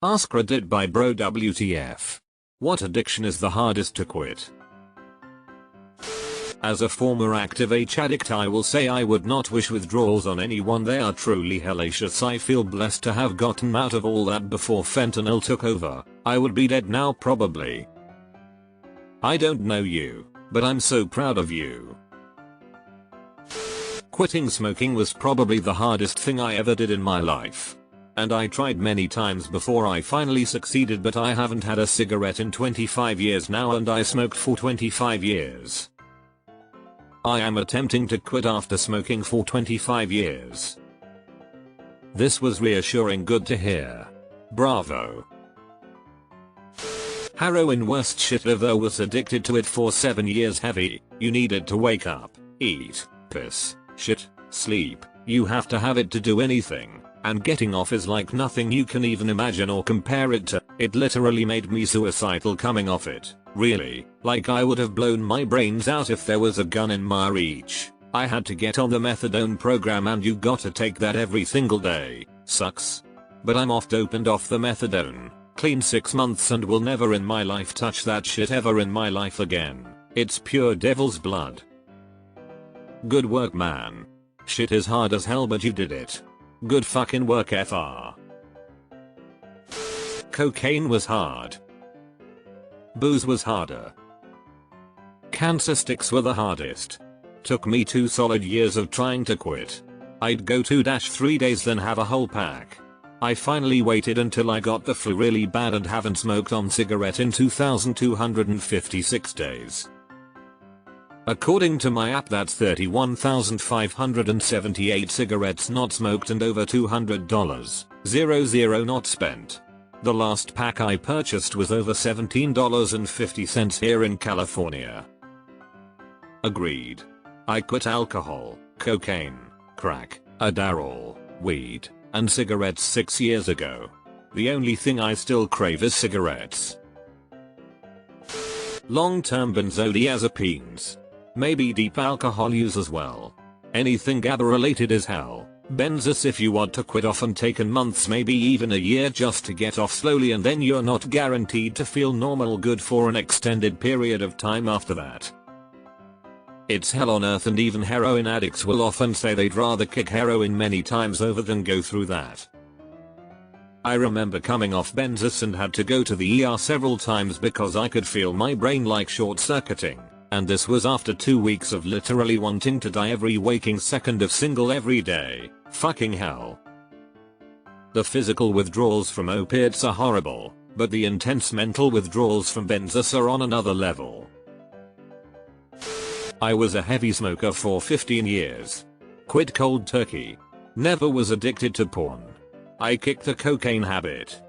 AskReddit by Bro WTF. What addiction is the hardest to quit? As a former active H addict, I will say I would not wish withdrawals on anyone. They are truly hellacious. I feel blessed to have gotten out of all that before fentanyl took over. I would be dead now probably. I don't know you, but I'm so proud of you. Quitting smoking was probably the hardest thing I ever did in my life. And I tried many times before I finally succeeded, but I haven't had a cigarette in 25 years now, and I smoked for 25 years. I am attempting to quit after smoking for 25 years. This was reassuring, good to hear. Bravo. Heroin, worst shit ever. Was addicted to it for 7 years. Heavy. You needed to wake up, eat, piss, shit, sleep. You have to have it to do anything. And getting off is like nothing you can even imagine or compare it to. It literally made me suicidal coming off it. Really, like I would have blown my brains out if there was a gun in my reach. I had to get on the methadone program, and you gotta take that every single day. Sucks. But I'm off doped off the methadone. Clean 6 months and will never in my life touch that shit ever in my life again. It's pure devil's blood. Good work, man. Shit is hard as hell, but you did it. Good fucking work, FR. Cocaine was hard. Booze was harder. Cancer sticks were the hardest. Took me 2 solid years of trying to quit. I'd go 2-3 days then have a whole pack. I finally waited until I got the flu really bad and haven't smoked on cigarette in 2,256 days. According to my app, that's 31,578 cigarettes not smoked and over $200, not spent. The last pack I purchased was over $17.50 here in California. Agreed. I quit alcohol, cocaine, crack, Adderall, weed, and cigarettes 6 years ago. The only thing I still crave is cigarettes. Long-term benzodiazepines. Maybe deep alcohol use as well. Anything GABA related is hell. Benzos if you want to quit often taken months, maybe even a year just to get off slowly, and then you're not guaranteed to feel normal good for an extended period of time after that. It's hell on earth, and even heroin addicts will often say they'd rather kick heroin many times over than go through that. I remember coming off benzos and had to go to the ER several times because I could feel my brain like short-circuiting. And this was after 2 weeks of literally wanting to die every waking second of single every day. Fucking hell. The physical withdrawals from opiates are horrible, but the intense mental withdrawals from benzos are on another level. I was a heavy smoker for 15 years. Quit cold turkey. Never was addicted to porn. I kicked the cocaine habit.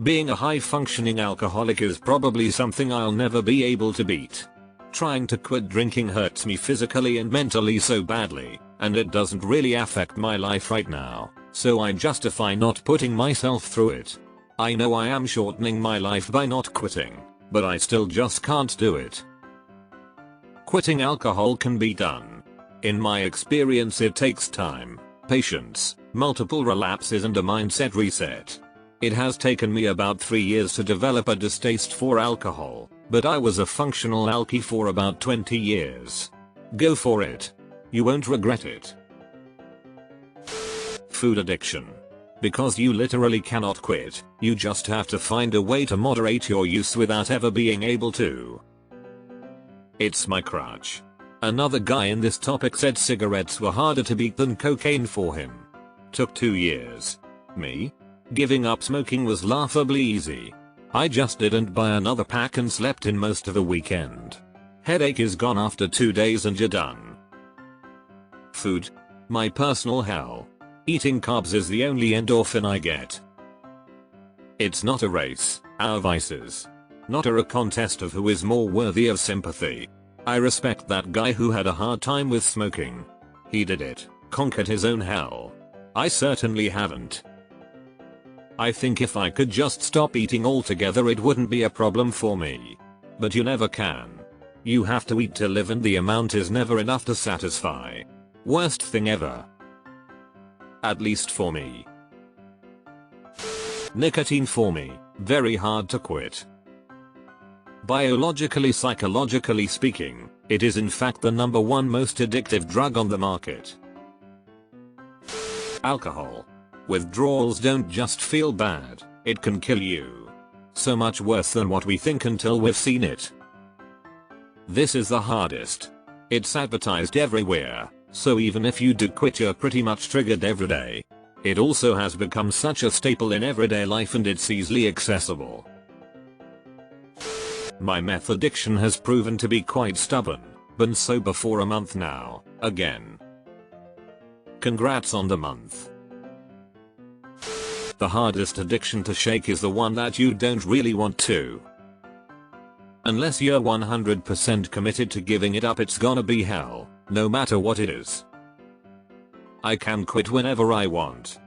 Being a high-functioning alcoholic is probably something I'll never be able to beat. Trying to quit drinking hurts me physically and mentally so badly, and it doesn't really affect my life right now, so I justify not putting myself through it. I know I am shortening my life by not quitting, but I still just can't do it. Quitting alcohol can be done. In my experience, it takes time, patience, multiple relapses, and a mindset reset. It has taken me about 3 years to develop a distaste for alcohol, but I was a functional alkie for about 20 years. Go for it. You won't regret it. Food addiction. Because you literally cannot quit, you just have to find a way to moderate your use without ever being able to. It's my crutch. Another guy in this topic said cigarettes were harder to beat than cocaine for him. Took 2 years. Me? Giving up smoking was laughably easy. I just didn't buy another pack and slept in most of the weekend. Headache is gone after 2 days and you're done. Food. My personal hell. Eating carbs is the only endorphin I get. It's not a race, our vices. Not a contest of who is more worthy of sympathy. I respect that guy who had a hard time with smoking. He did it, conquered his own hell. I certainly haven't. I think if I could just stop eating altogether, it wouldn't be a problem for me. But you never can. You have to eat to live, and the amount is never enough to satisfy. Worst thing ever. At least for me. Nicotine for me, very hard to quit. Biologically, psychologically speaking, it is in fact the #1 most addictive drug on the market. Alcohol. Withdrawals don't just feel bad, it can kill you. So much worse than what we think until we've seen it. This is the hardest. It's advertised everywhere, so even if you do quit, you're pretty much triggered every day. It also has become such a staple in everyday life and it's easily accessible. My meth addiction has proven to be quite stubborn. Been sober for a month now, again. Congrats on the month. The hardest addiction to shake is the one that you don't really want to. Unless you're 100% committed to giving it up, it's gonna be hell, no matter what it is. I can quit whenever I want.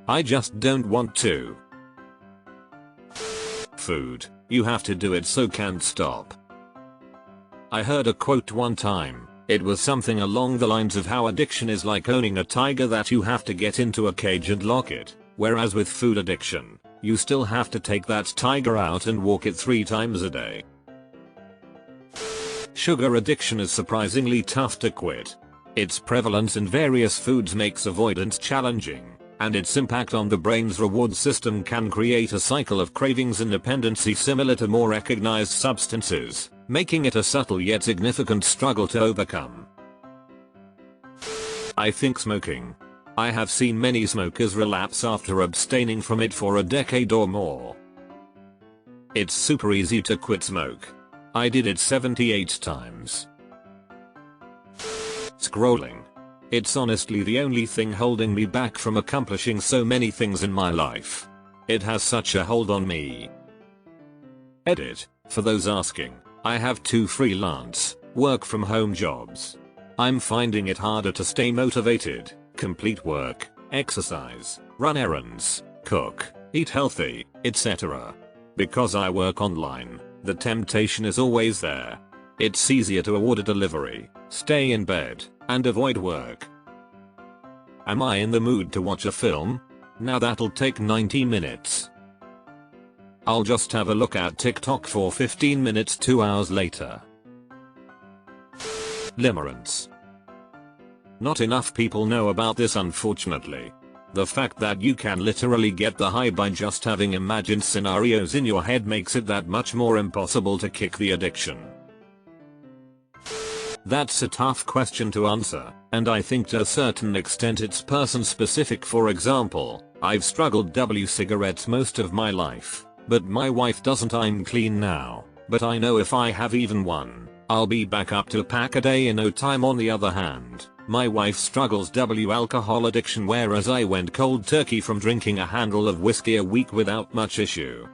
I just don't want to. Food. You have to do it, so can't stop. I heard a quote one time. It was something along the lines of how addiction is like owning a tiger that you have to get into a cage and lock it, whereas with food addiction, you still have to take that tiger out and walk it 3 times a day. Sugar addiction is surprisingly tough to quit. Its prevalence in various foods makes avoidance challenging, and its impact on the brain's reward system can create a cycle of cravings and dependency similar to more recognized substances, making it a subtle yet significant struggle to overcome. I think smoking. I have seen many smokers relapse after abstaining from it for a decade or more. It's super easy to quit smoke. I did it 78 times. Scrolling. It's honestly the only thing holding me back from accomplishing so many things in my life. It has such a hold on me. Edit. For those asking, I have 2 freelance, work from home jobs. I'm finding it harder to stay motivated, complete work, exercise, run errands, cook, eat healthy, etc. Because I work online, the temptation is always there. It's easier to order delivery, stay in bed, and avoid work. Am I in the mood to watch a film? Now that'll take 90 minutes. I'll just have a look at TikTok for 15 minutes 2 hours later. Limerence. Not enough people know about this, unfortunately. The fact that you can literally get the high by just having imagined scenarios in your head makes it that much more impossible to kick the addiction. That's a tough question to answer, and I think to a certain extent it's person specific. For example, I've struggled with cigarettes most of my life, but my wife doesn't. I'm clean now, but I know if I have even one, I'll be back up to a pack a day in no time. On the other hand, my wife struggles with alcohol addiction, whereas I went cold turkey from drinking a handle of whiskey a week without much issue.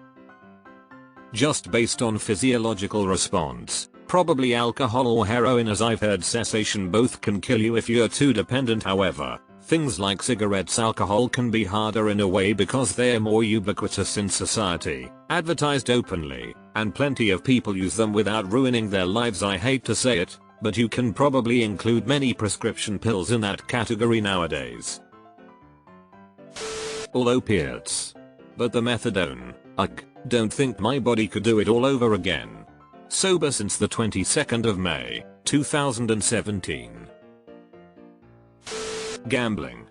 Just based on physiological response, probably alcohol or heroin, as I've heard cessation both can kill you if you're too dependent. However, things like cigarettes, alcohol can be harder in a way because they're more ubiquitous in society, advertised openly, and plenty of people use them without ruining their lives. I hate to say it, but you can probably include many prescription pills in that category nowadays. All opiates. But the methadone, ugh, don't think my body could do it all over again. Sober since the 22nd of May, 2017. Gambling.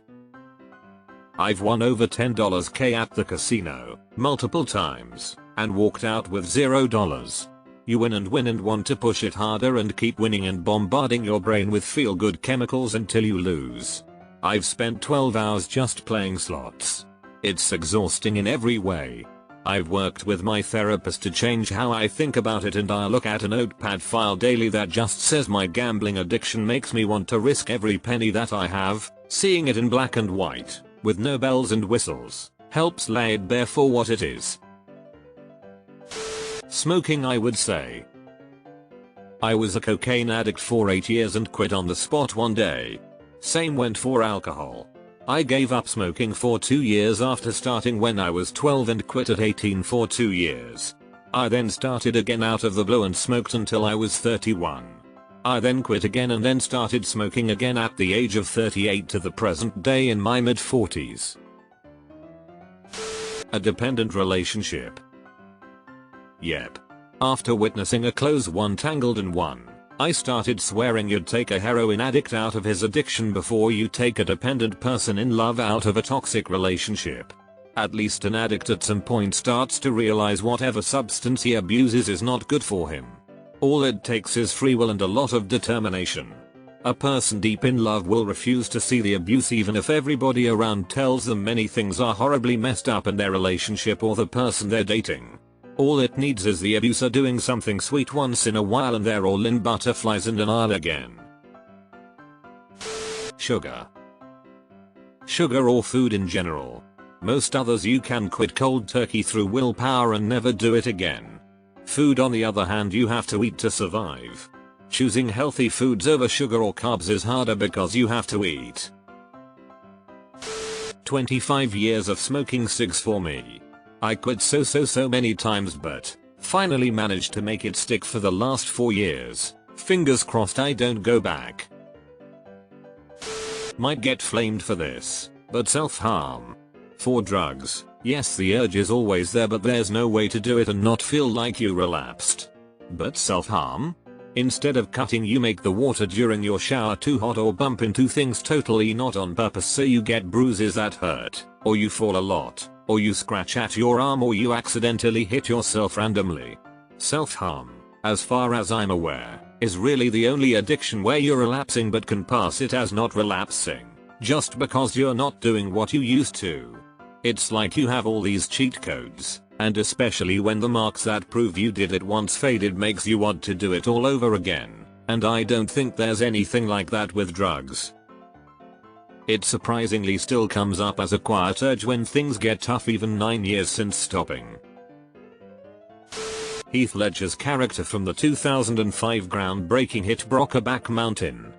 I've won over $10K at the casino, multiple times, and walked out with $0. You win and want to push it harder and keep winning and bombarding your brain with feel-good chemicals until you lose. I've spent 12 hours just playing slots. It's exhausting in every way. I've worked with my therapist to change how I think about it, and I look at a notepad file daily that just says my gambling addiction makes me want to risk every penny that I have. Seeing it in black and white, with no bells and whistles, helps lay it bare for what it is. Smoking, I would say. I was a cocaine addict for 8 years and quit on the spot one day. Same went for alcohol. I gave up smoking for 2 years after starting when I was 12 and quit at 18 for 2 years. I then started again out of the blue and smoked until I was 31. I then quit again and then started smoking again at the age of 38 to the present day in my mid 40s. A dependent relationship. Yep. After witnessing a close one tangled in one, I started swearing you'd take a heroin addict out of his addiction before you take a dependent person in love out of a toxic relationship. At least an addict at some point starts to realize whatever substance he abuses is not good for him. All it takes is free will and a lot of determination. A person deep in love will refuse to see the abuse even if everybody around tells them many things are horribly messed up in their relationship or the person they're dating. All it needs is the abuser doing something sweet once in a while and they're all in butterflies and denial again. Sugar. Sugar or food in general. Most others you can quit cold turkey through willpower and never do it again. Food on the other hand you have to eat to survive. Choosing healthy foods over sugar or carbs is harder because you have to eat. 25 years of smoking cigs for me. I quit so many times but finally managed to make it stick for the last 4 years. Fingers crossed I don't go back. Might get flamed for this, but self-harm. For drugs, yes the urge is always there but there's no way to do it and not feel like you relapsed. But self-harm? Instead of cutting you make the water during your shower too hot or bump into things totally not on purpose so you get bruises that hurt, or you fall a lot, or you scratch at your arm or you accidentally hit yourself randomly. Self-harm, as far as I'm aware, is really the only addiction where you're relapsing but can pass it as not relapsing, just because you're not doing what you used to. It's like you have all these cheat codes, and especially when the marks that prove you did it once faded makes you want to do it all over again, and I don't think there's anything like that with drugs. It surprisingly still comes up as a quiet urge when things get tough even 9 years since stopping. Heath Ledger's character from the 2005 groundbreaking hit Brokeback Mountain